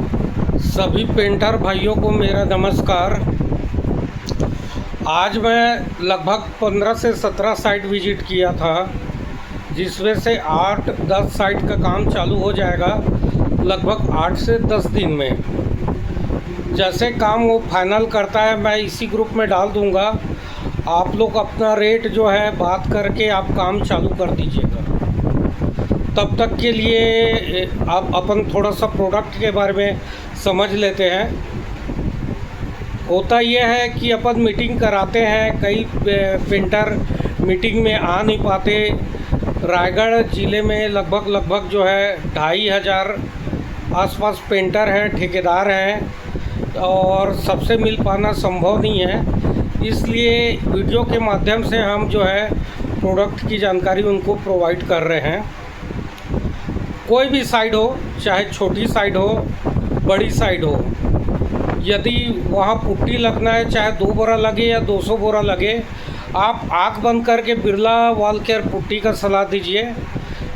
सभी पेंटर भाइयों को मेरा नमस्कार। आज मैं लगभग 15 से 17 साइट विज़िट किया था, जिसमें से 8-10 साइट का काम चालू हो जाएगा लगभग 8 से 10 दिन में। जैसे काम वो फाइनल करता है मैं इसी ग्रुप में डाल दूंगा। आप लोग अपना रेट जो है बात करके आप काम चालू कर दीजिएगा। तब तक के लिए आप अपन थोड़ा सा प्रोडक्ट के बारे में समझ लेते हैं। होता यह है कि अपन मीटिंग कराते हैं, कई पेंटर मीटिंग में आ नहीं पाते। रायगढ़ ज़िले में लगभग जो है 2500 आसपास पेंटर हैं, ठेकेदार हैं, और सबसे मिल पाना संभव नहीं है। इसलिए वीडियो के माध्यम से हम जो है प्रोडक्ट की जानकारी उनको प्रोवाइड कर रहे हैं। कोई भी साइड हो, चाहे छोटी साइड हो बड़ी साइड हो, यदि वहाँ पुट्टी लगना है, चाहे 2 बोरा लगे या 200 बोरा लगे, आप आँख बंद करके बिरला वॉल केयर पुट्टी का सलाह दीजिए,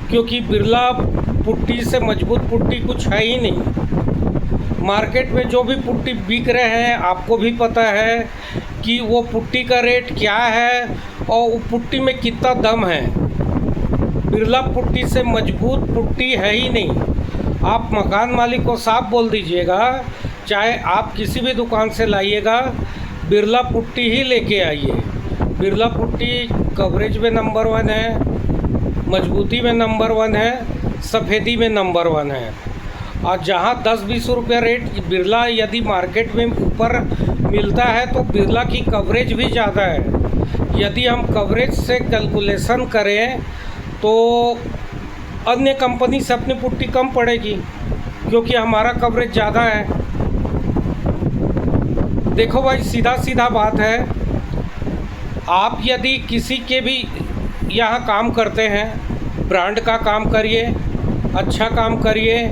क्योंकि बिरला पुट्टी से मजबूत पुट्टी कुछ है ही नहीं। मार्केट में जो भी पुट्टी बिक रहे हैं आपको भी पता है कि वो पुट्टी का रेट क्या है और वो पुट्टी में कितना दम है। बिरला पुट्टी से मजबूत पुट्टी है ही नहीं। आप मकान मालिक को साफ बोल दीजिएगा, चाहे आप किसी भी दुकान से लाइएगा, बिरला पुट्टी ही लेके आइए। बिरला पुट्टी कवरेज में नंबर 1 है, मजबूती में नंबर 1 है, सफ़ेदी में नंबर 1 है। और जहाँ 10-20 रुपये रेट बिरला यदि मार्केट में ऊपर मिलता है तो बिरला की कवरेज भी ज़्यादा है। यदि हम कवरेज से कैलकुलेशन करें तो अन्य कंपनी से अपनी पुट्टी कम पड़ेगी, क्योंकि हमारा कवरेज ज़्यादा है। देखो भाई, सीधा सीधा बात है। आप यदि किसी के भी यहाँ काम करते हैं, ब्रांड का काम करिए, अच्छा काम करिए,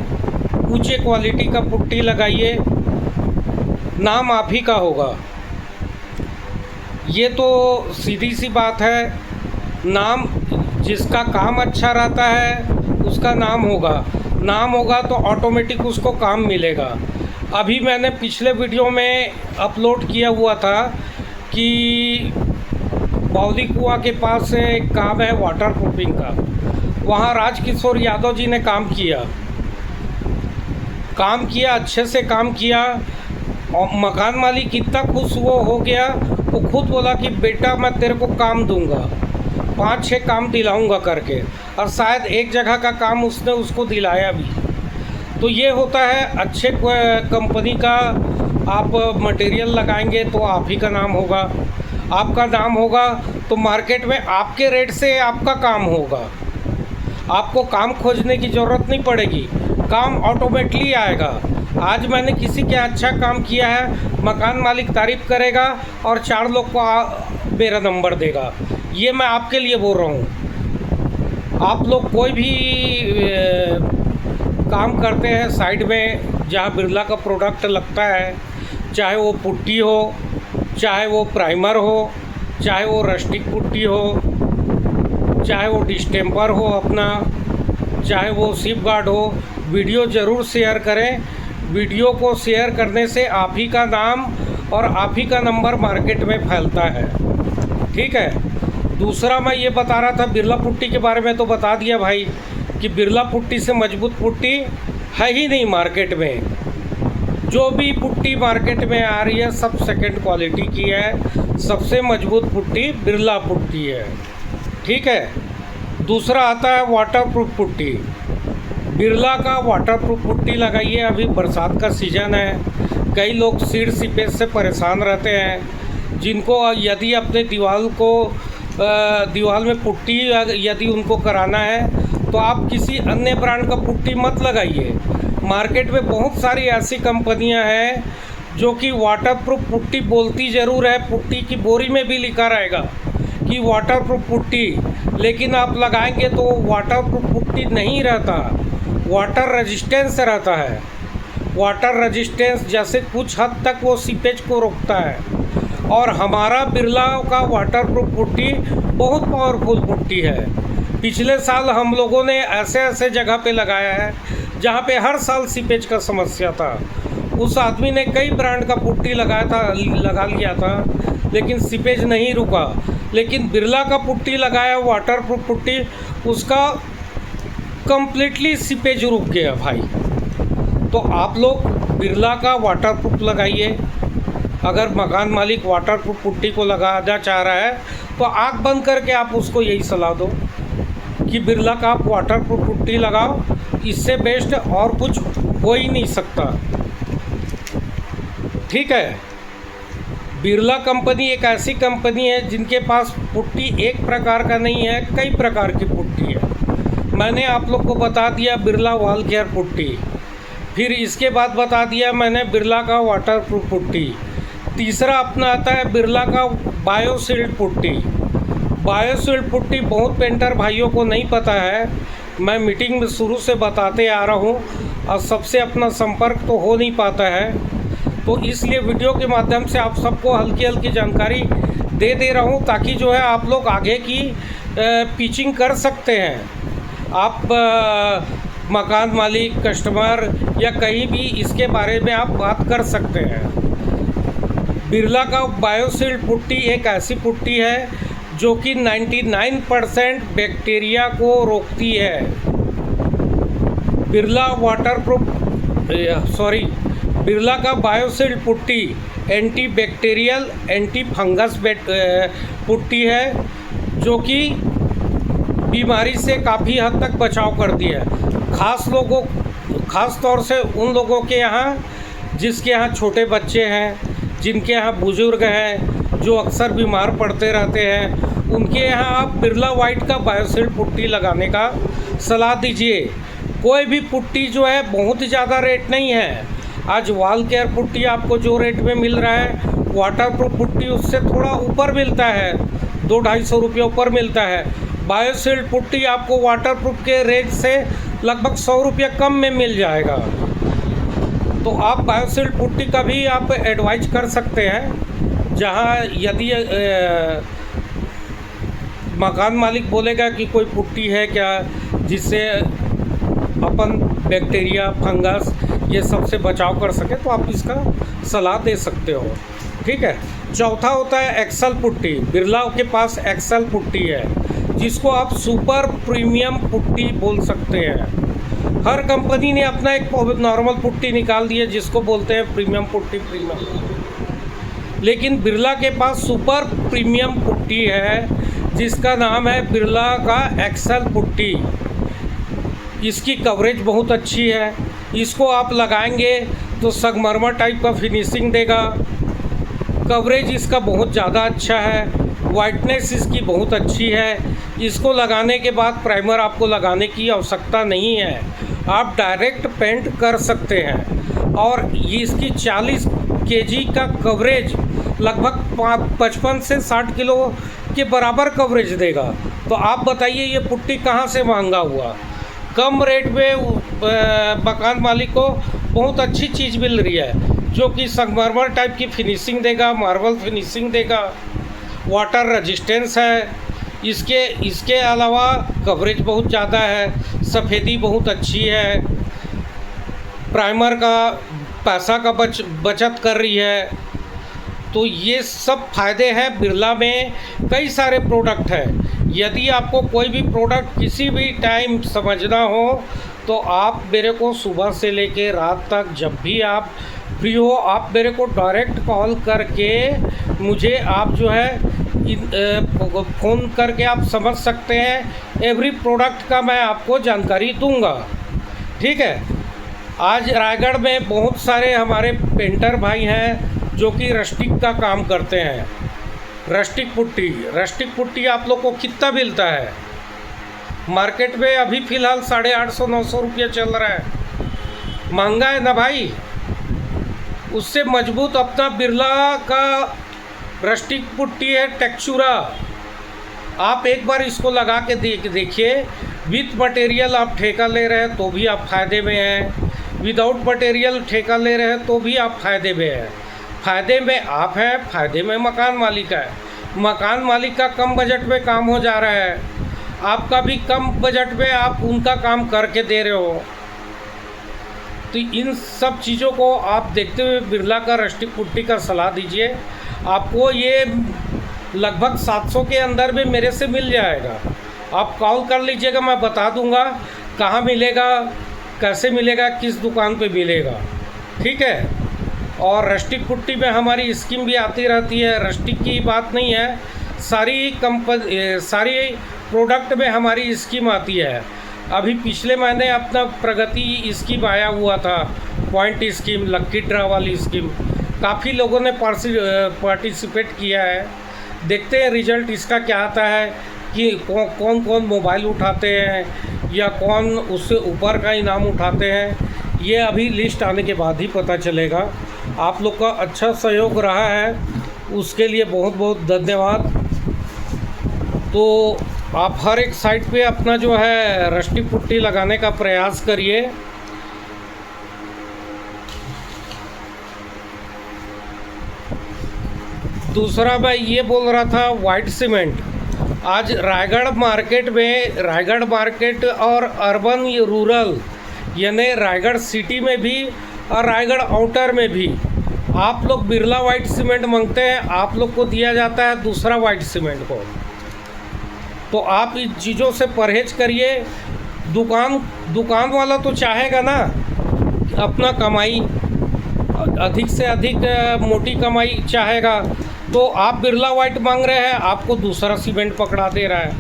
ऊंचे क्वालिटी का पुट्टी लगाइए, नाम आप ही का होगा। ये तो सीधी सी बात है। नाम, जिसका काम अच्छा रहता है उसका नाम होगा तो ऑटोमेटिक उसको काम मिलेगा। अभी मैंने पिछले वीडियो में अपलोड किया हुआ था कि बाउली कुआं के पास एक काम है वाटर प्रूफिंग का। वहाँ राजकिशोर यादव जी ने काम किया, अच्छे से काम किया, और मकान मालिक इतना खुश वो हो गया, वो खुद बोला कि बेटा मैं तेरे को काम दूंगा, 5-6 काम दिलाऊंगा करके, और शायद एक जगह का काम उसने उसको दिलाया भी। तो ये होता है, अच्छे कंपनी का आप मटेरियल लगाएंगे तो आप ही का नाम होगा। आपका नाम होगा तो मार्केट में आपके रेट से आपका काम होगा। आपको काम खोजने की ज़रूरत नहीं पड़ेगी, काम ऑटोमेटिकली आएगा। आज मैंने किसी के अच्छा काम किया है, मकान मालिक तारीफ़ करेगा और 4 लोग को मेरा नंबर देगा। ये मैं आपके लिए बोल रहा हूँ। आप लोग कोई भी काम करते हैं साइड में जहाँ बिरला का प्रोडक्ट लगता है, चाहे वो पुट्टी हो, चाहे वो प्राइमर हो, चाहे वो रस्टिक पुट्टी हो, चाहे वो डिस्टेम्पर हो अपना, चाहे वो सिप गार्ड हो, वीडियो ज़रूर शेयर करें। वीडियो को शेयर करने से आप ही का नाम और आप ही का नंबर मार्केट में फैलता है। ठीक है। दूसरा मैं ये बता रहा था, बिरला पुट्टी के बारे में तो बता दिया भाई कि बिरला पुट्टी से मजबूत पुट्टी है ही नहीं मार्केट में। जो भी पुट्टी मार्केट में आ रही है सब सेकंड क्वालिटी की है। सबसे मजबूत पुट्टी बिरला पुट्टी है। ठीक है। दूसरा आता है वाटरप्रूफ पुट्टी। बिरला का वाटरप्रूफ पुट्टी लगाइए। अभी बरसात का सीज़न है, कई लोग सीड सीपेज से परेशान रहते हैं, जिनको यदि अपने दीवार में पुट्टी यदि उनको कराना है तो आप किसी अन्य ब्रांड का पुट्टी मत लगाइए। मार्केट में बहुत सारी ऐसी कंपनियां हैं जो कि वाटरप्रूफ पुट्टी बोलती ज़रूर है, पुट्टी की बोरी में भी लिखा रहेगा कि वाटरप्रूफ पुट्टी, लेकिन आप लगाएंगे तो वाटरप्रूफ पुट्टी नहीं रहता, वाटर रेजिस्टेंस रहता है। वाटर रेजिस्टेंस जैसे कुछ हद तक वो सीपेज को रोकता है। और हमारा बिरला का वाटरप्रूफ पुट्टी बहुत पावरफुल पुट्टी है। पिछले साल हम लोगों ने ऐसे जगह पे लगाया है जहाँ पे हर साल सीपेज का समस्या था। उस आदमी ने कई ब्रांड का पुट्टी लगा लिया था, लेकिन सीपेज नहीं रुका। लेकिन बिरला का पुट्टी लगाया, वाटरप्रूफ पुट्टी, उसका कम्प्लीटली सीपेज रुक गया भाई। तो आप लोग बिरला का वाटरप्रूफ लगाइए। अगर मकान मालिक वाटरप्रूफ पुट्टी को लगाना चाह रहा है तो आँख बंद करके आप उसको यही सलाह दो कि बिरला का आप वाटरप्रूफ पुट्टी लगाओ। इससे बेस्ट और कुछ हो ही नहीं सकता। ठीक है। बिरला कंपनी एक ऐसी कंपनी है जिनके पास पुट्टी एक प्रकार का नहीं है, कई प्रकार की पुट्टी है। मैंने आप लोग को बता दिया बिरला वॉल केयर पुट्टी, फिर इसके बाद बता दिया मैंने बिरला का वाटरप्रूफ पुट्टी। तीसरा अपना आता है बिरला का बायोशील्ड पुट्टी। बायोशील्ड पुट्टी बहुत पेंटर भाइयों को नहीं पता है, मैं मीटिंग में शुरू से बताते आ रहा हूँ और सबसे अपना संपर्क तो हो नहीं पाता है, तो इसलिए वीडियो के माध्यम से आप सबको हल्की हल्की जानकारी दे रहा हूँ, ताकि जो है आप लोग आगे की पिचिंग कर सकते हैं। आप मकान मालिक, कस्टमर या कहीं भी इसके बारे में आप बात कर सकते हैं। बिरला का बायोशील्ड पुट्टी एक ऐसी पुट्टी है जो कि 99% बैक्टीरिया को रोकती है। बिरला का bioshield putty anti bacterial, anti fungus putty है, जो कि बीमारी से काफ़ी हद तक बचाव करती है। ख़ास तौर से उन लोगों के यहाँ जिसके यहाँ छोटे बच्चे हैं, जिनके यहाँ बुजुर्ग हैं, जो अक्सर बीमार पड़ते रहते हैं, उनके यहाँ आप बिरला वाइट का बायोशील्ड पुट्टी लगाने का सलाह दीजिए। कोई भी पुट्टी जो है बहुत ज़्यादा रेट नहीं है। आज वॉल केयर पुट्टी आपको जो रेट में मिल रहा है, वाटरप्रूफ पुट्टी उससे थोड़ा ऊपर मिलता है, 200-250 रुपये ऊपर मिलता है। बायोशील्ड पुट्टी आपको वाटरप्रूफ के रेट से लगभग 100 रुपये कम में मिल जाएगा। तो आप बायोशील्ड पुट्टी का भी आप एडवाइज कर सकते हैं। जहां यदि मकान मालिक बोलेगा कि कोई पुट्टी है क्या जिससे अपन बैक्टीरिया, फंगस ये सब से बचाव कर सके, तो आप इसका सलाह दे सकते हो। ठीक है। चौथा होता है एक्सेल पुट्टी। बिरला के पास एक्सेल पुट्टी है, जिसको आप सुपर प्रीमियम पुट्टी बोल सकते हैं। हर कंपनी ने अपना एक नॉर्मल पुट्टी निकाल दी है जिसको बोलते हैं प्रीमियम पुट्टी, लेकिन बिरला के पास सुपर प्रीमियम पुट्टी है जिसका नाम है बिरला का एक्सेल पुट्टी। इसकी कवरेज बहुत अच्छी है। इसको आप लगाएंगे तो संगमरमर टाइप का फिनिशिंग देगा। कवरेज इसका बहुत ज़्यादा अच्छा है, वाइटनेस इसकी बहुत अच्छी है। इसको लगाने के बाद प्राइमर आपको लगाने की आवश्यकता नहीं है, आप डायरेक्ट पेंट कर सकते हैं। और इसकी 40 केजी का कवरेज लगभग 55 से 60 किलो के बराबर कवरेज देगा। तो आप बताइए ये पुट्टी कहाँ से महंगा हुआ। कम रेट में मकान मालिक को बहुत अच्छी चीज़ मिल रही है, जो कि संगमरमर टाइप की फिनिशिंग देगा, मार्बल फिनिशिंग देगा, वाटर रेजिस्टेंस है। इसके अलावा कवरेज बहुत ज़्यादा है, सफ़ेदी बहुत अच्छी है, प्राइमर का पैसा का बचत कर रही है। तो ये सब फ़ायदे हैं बिरला में। कई सारे प्रोडक्ट हैं। यदि आपको कोई भी प्रोडक्ट किसी भी टाइम समझना हो तो आप मेरे को सुबह से लेके रात तक जब भी आप फ्री हो, आप मेरे को डायरेक्ट कॉल करके मुझे आप जो है फ़ोन करके आप समझ सकते हैं। एवरी प्रोडक्ट का मैं आपको जानकारी दूंगा। ठीक है। आज रायगढ़ में बहुत सारे हमारे पेंटर भाई हैं जो कि रस्टिक का काम करते हैं। रस्टिक पुट्टी आप लोग को कितना मिलता है मार्केट में? अभी फ़िलहाल 850-900 रुपये चल रहा है। महंगा है ना भाई। उससे मजबूत अपना बिरला का रस्टिक पुट्टी है, टेक्चुरा। आप एक बार इसको लगा के देखिए। विथ मटेरियल आप ठेका ले रहे हैं तो भी आप फ़ायदे में हैं, विदाउट मटेरियल ठेका ले रहे हैं तो भी आप फ़ायदे में हैं। फ़ायदे में आप हैं, फ़ायदे में मकान मालिक है। मकान मालिक का कम बजट में काम हो जा रहा है, आपका भी कम बजट में आप उनका काम करके दे रहे हो। तो इन सब चीज़ों को आप देखते हुए बिरला का रस्टिक पुट्टी का सलाह दीजिए। आपको ये लगभग 700 के अंदर में मेरे से मिल जाएगा। आप कॉल कर लीजिएगा, मैं बता दूंगा कहाँ मिलेगा, कैसे मिलेगा, किस दुकान पे मिलेगा। ठीक है। और रस्टिक पुट्टी में हमारी स्कीम भी आती रहती है। रस्टिक की बात नहीं है, सारी प्रोडक्ट में हमारी स्कीम आती है। अभी पिछले महीने अपना प्रगति स्कीम आया हुआ था, पॉइंट स्कीम, लक्की ड्रा वाली स्कीम। काफ़ी लोगों ने पार्टिसिपेट किया है। देखते हैं रिजल्ट इसका क्या आता है कि कौन कौन मोबाइल उठाते हैं या कौन उससे ऊपर का इनाम उठाते हैं। ये अभी लिस्ट आने के बाद ही पता चलेगा। आप लोग का अच्छा सहयोग रहा है, उसके लिए बहुत बहुत धन्यवाद। तो आप हर एक साइट पे अपना जो है रस्टिक पुट्टी लगाने का प्रयास करिए। दूसरा मैं ये बोल रहा था, वाइट सीमेंट आज रायगढ़ मार्केट और अर्बन रूरल यानी रायगढ़ सिटी में भी और रायगढ़ आउटर में भी आप लोग बिरला वाइट सीमेंट मांगते हैं, आप लोग को दिया जाता है दूसरा वाइट सीमेंट को। तो आप इन चीज़ों से परहेज करिए। दुकान वाला तो चाहेगा ना अपना कमाई, अधिक से अधिक मोटी कमाई चाहेगा। तो आप बिरला वाइट मांग रहे हैं, आपको दूसरा सीमेंट पकड़ा दे रहा है,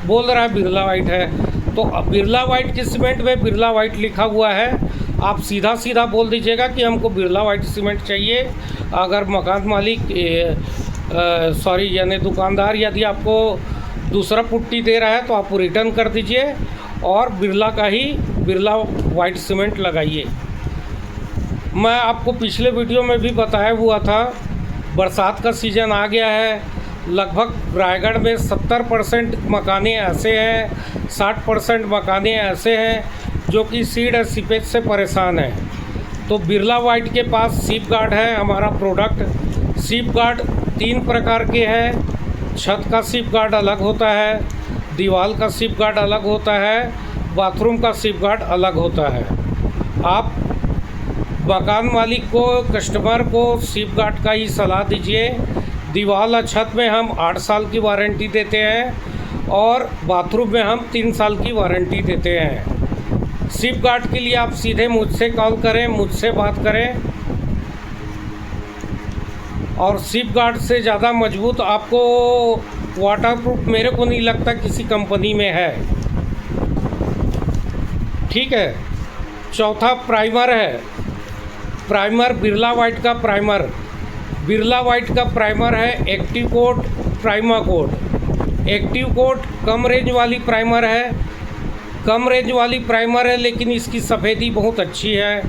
बोल रहा है बिरला वाइट है। तो बिरला वाइट के सीमेंट में बिरला वाइट लिखा हुआ है, आप सीधा सीधा बोल दीजिएगा कि हमको बिरला वाइट सीमेंट चाहिए। अगर मकान मालिक यानी दुकानदार यदि आपको दूसरा पुट्टी दे रहा है तो आप रिटर्न कर दीजिए और बिरला वाइट सीमेंट लगाइए। मैं आपको पिछले वीडियो में भी बताया हुआ था, बरसात का सीज़न आ गया है। लगभग रायगढ़ में 70% मकाने ऐसे हैं, 60% मकाने ऐसे हैं जो कि सीड और सीपेज से परेशान हैं। तो बिरला वाइट के पास सीप गार्ड है हमारा प्रोडक्ट। सीप गार्ड 3 प्रकार के हैं। छत का सीप गार्ड अलग होता है, दीवार का सीप गार्ड अलग होता है, बाथरूम का सीप गार्ड अलग होता है। आप मकान मालिक को, कस्टमर को सीप गार्ड का ही सलाह दीजिए। दीवार और छत में हम 8 साल की वारंटी देते हैं और बाथरूम में हम 3 साल की वारंटी देते हैं। सीप गार्ड के लिए आप सीधे मुझसे कॉल करें, मुझसे बात करें। और सीप गार्ड से ज़्यादा मजबूत आपको वाटरप्रूफ मेरे को नहीं लगता किसी कंपनी में है। ठीक है। चौथा प्राइमर है। प्राइमर बिरला वाइट का प्राइमर है active coat, primer coat. Active coat कम रेंज वाली प्राइमर है, लेकिन इसकी सफ़ेदी बहुत अच्छी है,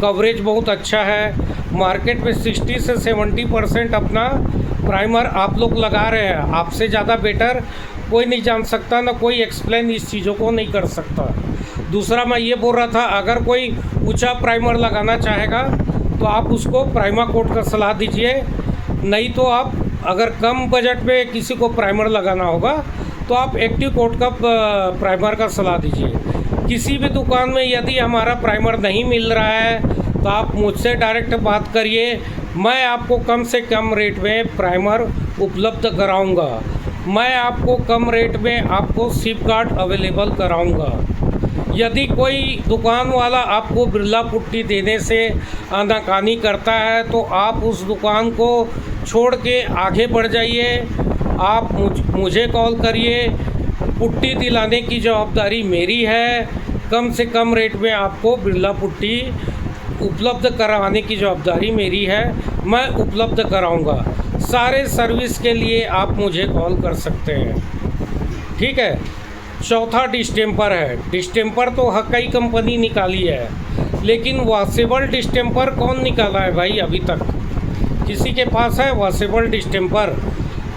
कवरेज बहुत अच्छा है। मार्केट में 60 से 70% अपना प्राइमर आप लोग लगा रहे हैं। आपसे ज़्यादा बेटर कोई नहीं जान सकता, ना कोई एक्सप्लेन इस चीज़ों को नहीं कर सकता। दूसरा मैं ये बोल रहा था, अगर कोई ऊंचा प्राइमर लगाना चाहेगा तो आप उसको प्राइमा कोट का सलाह दीजिए। नहीं तो आप अगर कम बजट में किसी को प्राइमर लगाना होगा तो आप एक्टिव कोट का प्राइमर का सलाह दीजिए। किसी भी दुकान में यदि हमारा प्राइमर नहीं मिल रहा है तो आप मुझसे डायरेक्ट बात करिए, मैं आपको कम से कम रेट में प्राइमर उपलब्ध कराऊंगा। मैं आपको कम रेट में आपको सीप गार्ड अवेलेबल कराऊंगा। यदि कोई दुकान वाला आपको बिरला पुट्टी देने से आनाकानी करता है तो आप उस दुकान को छोड़ के आगे बढ़ जाइए। आप मुझे कॉल करिए, पुट्टी दिलाने की जवाबदारी मेरी है। कम से कम रेट में आपको बिरला पुट्टी उपलब्ध करवाने की जवाबदारी मेरी है, मैं उपलब्ध कराऊंगा। सारे सर्विस के लिए आप मुझे कॉल कर सकते हैं। ठीक है। चौथा डिस्टेम्पर है। डिस्टेम्पर तो कई कंपनी निकाली है, लेकिन वॉशेबल डिस्टेम्पर कौन निकाला है भाई? अभी तक किसी के पास है वॉशेबल डिस्टेम्पर?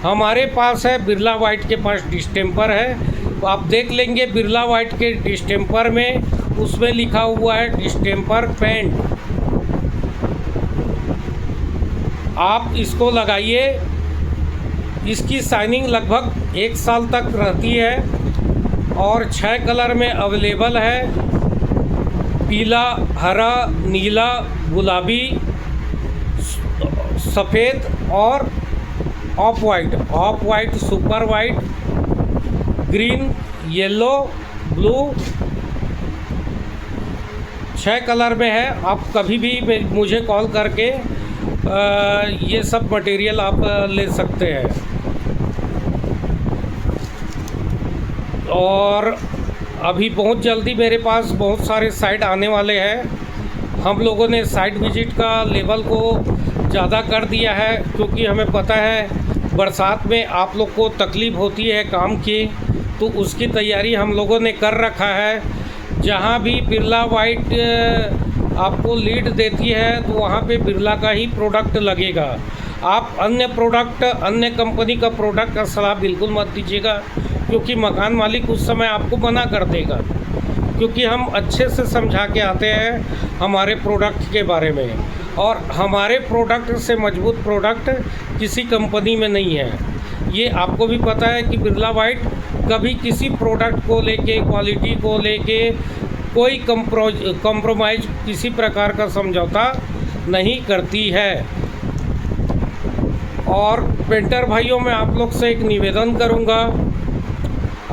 हमारे पास है। बिरला वाइट के पास डिस्टेम्पर है। आप देख लेंगे बिरला वाइट के डिस्टेम्पर में, उसमें लिखा हुआ है डिस्टेम्पर पेंट। आप इसको लगाइए, इसकी शाइनिंग लगभग 1 साल तक रहती है और 6 कलर में अवेलेबल है। पीला, हरा, नीला, गुलाबी, सफ़ेद और of white, super white, green, yellow, blue, 6 colour में है। आप कभी भी मुझे कॉल करके ये सब मटेरियल आप ले सकते हैं। और अभी बहुत जल्दी मेरे पास बहुत सारे साइट आने वाले हैं। हम लोगों ने साइट विज़िट का लेवल को ज़्यादा कर दिया है, क्योंकि हमें पता है बरसात में आप लोग को तकलीफ़ होती है काम की, तो उसकी तैयारी हम लोगों ने कर रखा है। जहाँ भी बिरला वाइट आपको लीड देती है तो वहाँ पे बिरला का ही प्रोडक्ट लगेगा। आप अन्य कंपनी का प्रोडक्ट का सलाह बिल्कुल मत दीजिएगा, क्योंकि मकान मालिक उस समय आपको मना कर देगा, क्योंकि हम अच्छे से समझा के आते हैं हमारे प्रोडक्ट के बारे में। और हमारे प्रोडक्ट से मजबूत प्रोडक्ट किसी कंपनी में नहीं है। ये आपको भी पता है कि बिरला वाइट कभी किसी प्रोडक्ट को लेके, क्वालिटी को लेके कोई कंप्रोमाइज़, किसी प्रकार का समझौता नहीं करती है। और पेंटर भाइयों, मैं आप लोग से एक निवेदन करूंगा,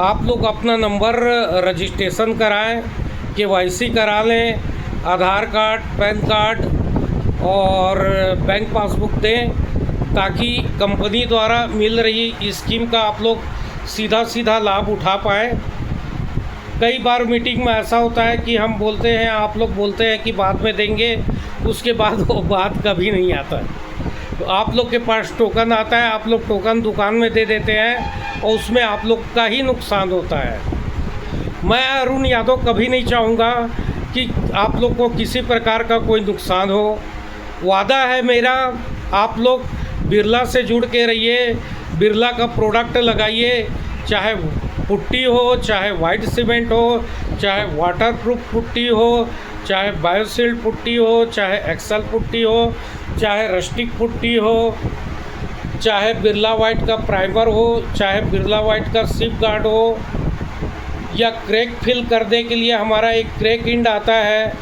आप लोग अपना नंबर रजिस्ट्रेशन कराएं, KYC करा लें, आधार कार्ड, पैन कार्ड और बैंक पासबुक दें, ताकि कंपनी द्वारा मिल रही स्कीम का आप लोग सीधा लाभ उठा पाएँ। कई बार मीटिंग में ऐसा होता है कि हम बोलते हैं, आप लोग बोलते हैं कि बाद में देंगे, उसके बाद वो बात कभी नहीं आता। तो आप लोग के पास टोकन आता है, आप लोग टोकन दुकान में दे देते हैं और उसमें आप लोग का ही नुकसान होता है। मैं अरुण यादव कभी नहीं चाहूँगा कि आप लोग को किसी प्रकार का कोई नुकसान हो। वादा है मेरा, आप लोग बिरला से जुड़ के रहिए, बिरला का प्रोडक्ट लगाइए, चाहे पुट्टी हो, चाहे वाइट सीमेंट हो, चाहे वाटरप्रूफ पुट्टी हो, चाहे बायोसील्ड पुट्टी हो, चाहे एक्सल पुट्टी हो, चाहे रस्टिक पुट्टी हो, चाहे बिरला वाइट का प्राइमर हो, चाहे बिरला वाइट का सिप गार्ड हो, या क्रैक फिल करने के लिए हमारा एक क्रैक इंड आता है,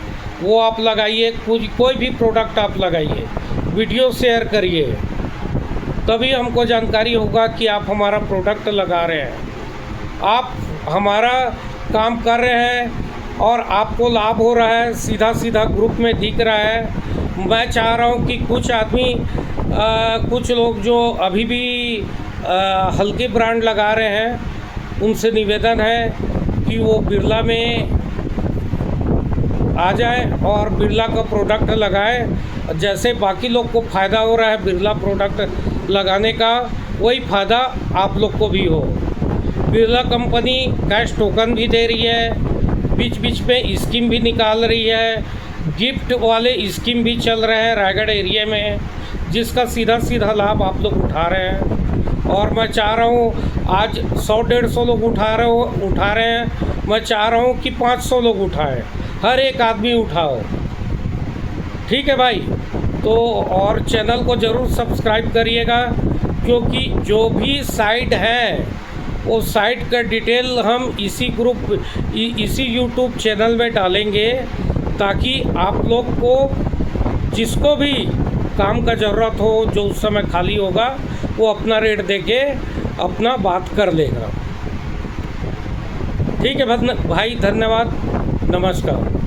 वो आप लगाइए। कोई भी प्रोडक्ट आप लगाइए, वीडियो शेयर करिए, तभी हमको जानकारी होगा कि आप हमारा प्रोडक्ट लगा रहे हैं, आप हमारा काम कर रहे हैं और आपको लाभ हो रहा है, सीधा ग्रुप में दिख रहा है। मैं चाह रहा हूँ कि कुछ आदमी, कुछ लोग जो अभी भी हल्के ब्रांड लगा रहे हैं, उनसे निवेदन है कि वो बिरला में आ जाए और बिरला का प्रोडक्ट लगाए। जैसे बाकी लोग को फ़ायदा हो रहा है बिरला प्रोडक्ट लगाने का, वही फ़ायदा आप लोग को भी हो। बिरला कंपनी कैश टोकन भी दे रही है, बीच में स्कीम भी निकाल रही है, गिफ्ट वाले स्कीम भी चल रहे हैं रायगढ़ एरिया में, जिसका सीधा लाभ आप लोग उठा रहे हैं। और मैं चाह रहा हूँ, आज 100-150 लोग उठा रहे हैं, मैं चाह रहा हूँ कि 500 लोग उठाएं, हर एक आदमी उठाओ। ठीक है भाई, तो और चैनल को ज़रूर सब्सक्राइब करिएगा, क्योंकि जो भी साइट है वो साइट का डिटेल हम इसी यूट्यूब चैनल में डालेंगे, ताकि आप लोग को जिसको भी काम का ज़रूरत हो, जो उस समय खाली होगा, वो अपना रेट देके अपना बात कर लेगा। ठीक है भाई, धन्यवाद, नमस्कार।